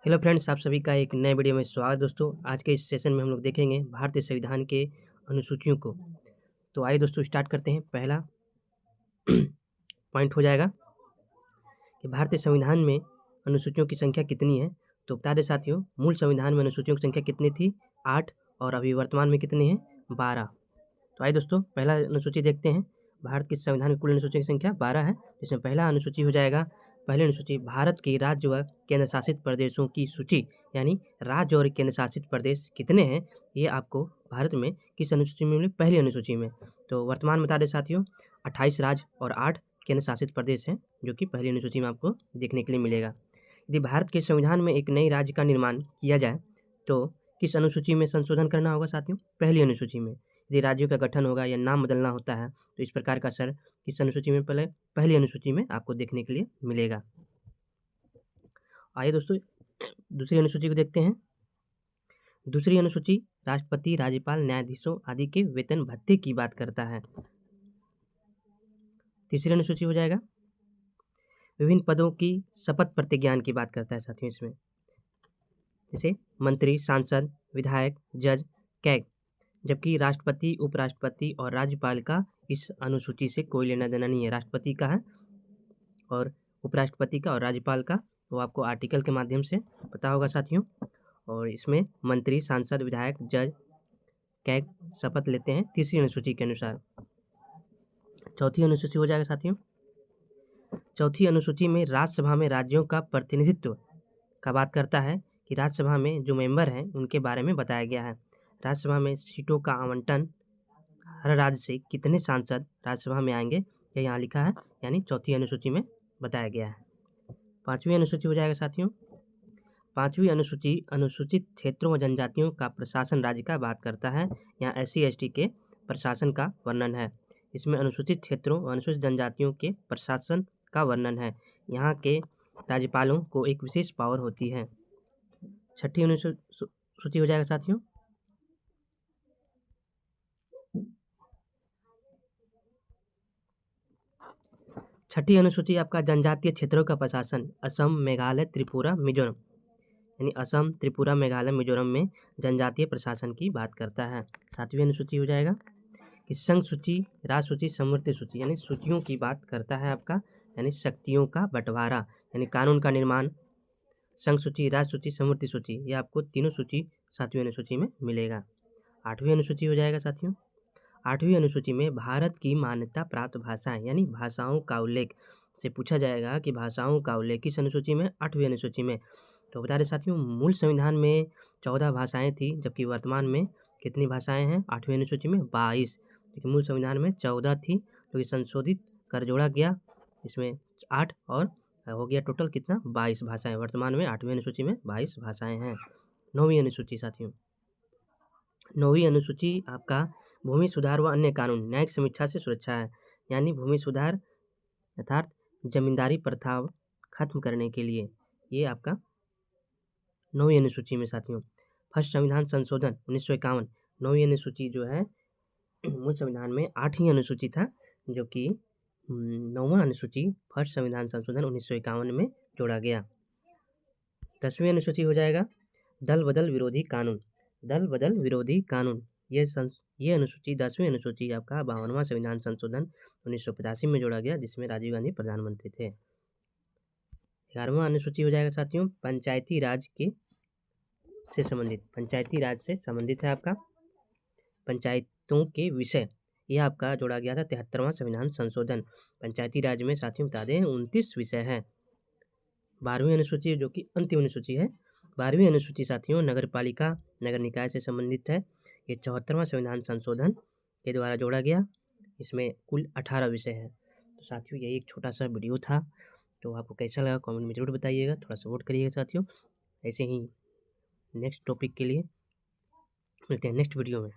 Hello friends, आप सभी का एक नए वीडियो में स्वागत। दोस्तों, आज के इस सेशन में हम लोग देखेंगे भारतीय संविधान के अनुसूचियों को। तो आइए दोस्तों स्टार्ट करते हैं। पहला पॉइंट हो जाएगा कि भारतीय संविधान में अनुसूचियों की संख्या कितनी है। तो बता दें साथियों, मूल संविधान में अनुसूचियों की संख्या कितनी थी? 8। और अभी वर्तमान में कितनी है? 12। तो आइए दोस्तों पहला अनुसूची देखते हैं। भारत के संविधान में कुल अनुसूचियों की संख्या 12 है, जिसमें पहला अनुसूची हो जाएगा। पहली अनुसूची भारत के राज्य व केंद्र शासित प्रदेशों की सूची, यानी राज्य और केंद्र शासित प्रदेश कितने हैं, ये आपको भारत में किस अनुसूची में मिले? पहली अनुसूची में। तो वर्तमान बता दें साथियों, 28 राज्य और 8 केंद्र शासित प्रदेश हैं, जो कि पहली अनुसूची में आपको देखने के लिए मिलेगा। यदि भारत के संविधान में एक नई राज्य का निर्माण किया जाए तो किस अनुसूची में संशोधन करना होगा साथियों? पहली अनुसूची में। यदि राज्यों का गठन होगा या नाम बदलना होता है तो इस प्रकार का असर किस अनुसूची में? पहली अनुसूची में आपको देखने के लिए मिलेगा। आइए दोस्तों दूसरी अनुसूची को देखते हैं। दूसरी अनुसूची राष्ट्रपति, राज्यपाल, न्यायाधीशों आदि के वेतन भत्ते की बात करता है। तीसरी अनुसूची हो जाएगा विभिन्न पदों की शपथ प्रतिज्ञान की बात करता है साथियों इसमें, जैसे मंत्री, सांसद, विधायक, जज, कैग। जबकि राष्ट्रपति, उपराष्ट्रपति और राज्यपाल का इस अनुसूची से कोई लेना देना नहीं है। राष्ट्रपति का है और उपराष्ट्रपति का और राज्यपाल का वो आपको आर्टिकल के माध्यम से पता होगा साथियों। और इसमें मंत्री, सांसद, विधायक, जज, कैग शपथ लेते हैं तीसरी अनुसूची के अनुसार। चौथी अनुसूची हो जाएगा साथियों। चौथी अनुसूची में राज्यसभा में राज्यों का प्रतिनिधित्व का बात करता है कि राज्यसभा में जो मेंबर हैं उनके बारे में बताया गया है। राज्यसभा में सीटों का आवंटन, हर राज्य से कितने सांसद राज्यसभा में आएंगे, यह यहाँ लिखा है, यानी चौथी अनुसूची में बताया गया है। पांचवी अनुसूची हो जाएगा साथियों। पांचवी अनुसूची अनुसूचित क्षेत्रों व जनजातियों का प्रशासन राज्य का बात करता है। यहाँ SC/ST के प्रशासन का वर्णन है। इसमें अनुसूचित क्षेत्रों व अनुसूचित जनजातियों के प्रशासन का वर्णन है। यहाँ के राज्यपालों को एक विशेष पावर होती है। छठी अनुसूची हो जाएगा साथियों। छठी अनुसूची आपका जनजातीय क्षेत्रों का प्रशासन असम, मेघालय, त्रिपुरा, मिजोरम, यानी असम, त्रिपुरा, मेघालय, मिजोरम में जनजातीय प्रशासन की बात करता है। सातवीं अनुसूची हो जाएगा कि संघ सूची, राज सूची, समवर्ती सूची, यानी सूचियों की बात करता है आपका, यानी शक्तियों का बंटवारा, यानी कानून का निर्माण। संघ सूची, राज सूची, समवर्ती सूची, ये आपको तीनों सूची सातवीं अनुसूची में मिलेगा। आठवीं अनुसूची हो जाएगा साथियों। आठवीं अनुसूची में भारत की मान्यता प्राप्त भाषाएं, यानी भाषाओं का उल्लेख से पूछा जाएगा कि भाषाओं का उल्लेख किस अनुसूची में? आठवीं अनुसूची में। तो बता दें साथियों, मूल संविधान में 14 भाषाएं थी, जबकि वर्तमान में कितनी भाषाएं हैं? आठवीं अनुसूची में 22। लेकिन मूल संविधान में 14 थी, तो ये संशोधित कर जोड़ा गया, इसमें 8 और हो गया टोटल कितना? 22 भाषाएं। वर्तमान में आठवीं अनुसूची में 22 भाषाएं हैं। नौवीं अनुसूची साथियों। नौवीं अनुसूची आपका भूमि सुधार व अन्य कानून, न्यायिक समीक्षा से सुरक्षा है, यानी भूमि सुधार अर्थात जमींदारी प्रथा खत्म करने के लिए ये आपका नौवीं अनुसूची में साथियों। फर्स्ट संविधान संशोधन 1951, नौवीं अनुसूची जो है मूल संविधान में 8वीं अनुसूची था, जो कि 9वां अनुसूची फर्स्ट संविधान संशोधन 1951 में जोड़ा गया। 10वीं अनुसूची हो जाएगा दल बदल विरोधी कानून। दल बदल विरोधी कानून ये अनुसूची 10वीं अनुसूची आपका 52वां संविधान संशोधन 1985 में जोड़ा गया, जिसमें राजीव गांधी प्रधानमंत्री थे। 11वां अनुसूची हो जाएगा साथियों पंचायती राज के से संबंधित, पंचायती राज से संबंधित है आपका पंचायतों के विषय, यह आपका जोड़ा गया था 73वां संविधान संशोधन। पंचायती राज में साथियों बता दें 29 विषय हैं। 12वीं अनुसूची जो कि अंतिम अनुसूची है, 12वीं अनुसूची साथियों नगर पालिका, नगर निकाय से संबंधित है। ये 74वां संविधान संशोधन के द्वारा जोड़ा गया, इसमें कुल 18 विषय है। तो साथियों यही एक छोटा सा वीडियो था, तो आपको कैसा लगा कमेंट में जरूर बताइएगा, थोड़ा सपोर्ट करिएगा साथियों। ऐसे ही नेक्स्ट टॉपिक के लिए मिलते हैं नेक्स्ट वीडियो में।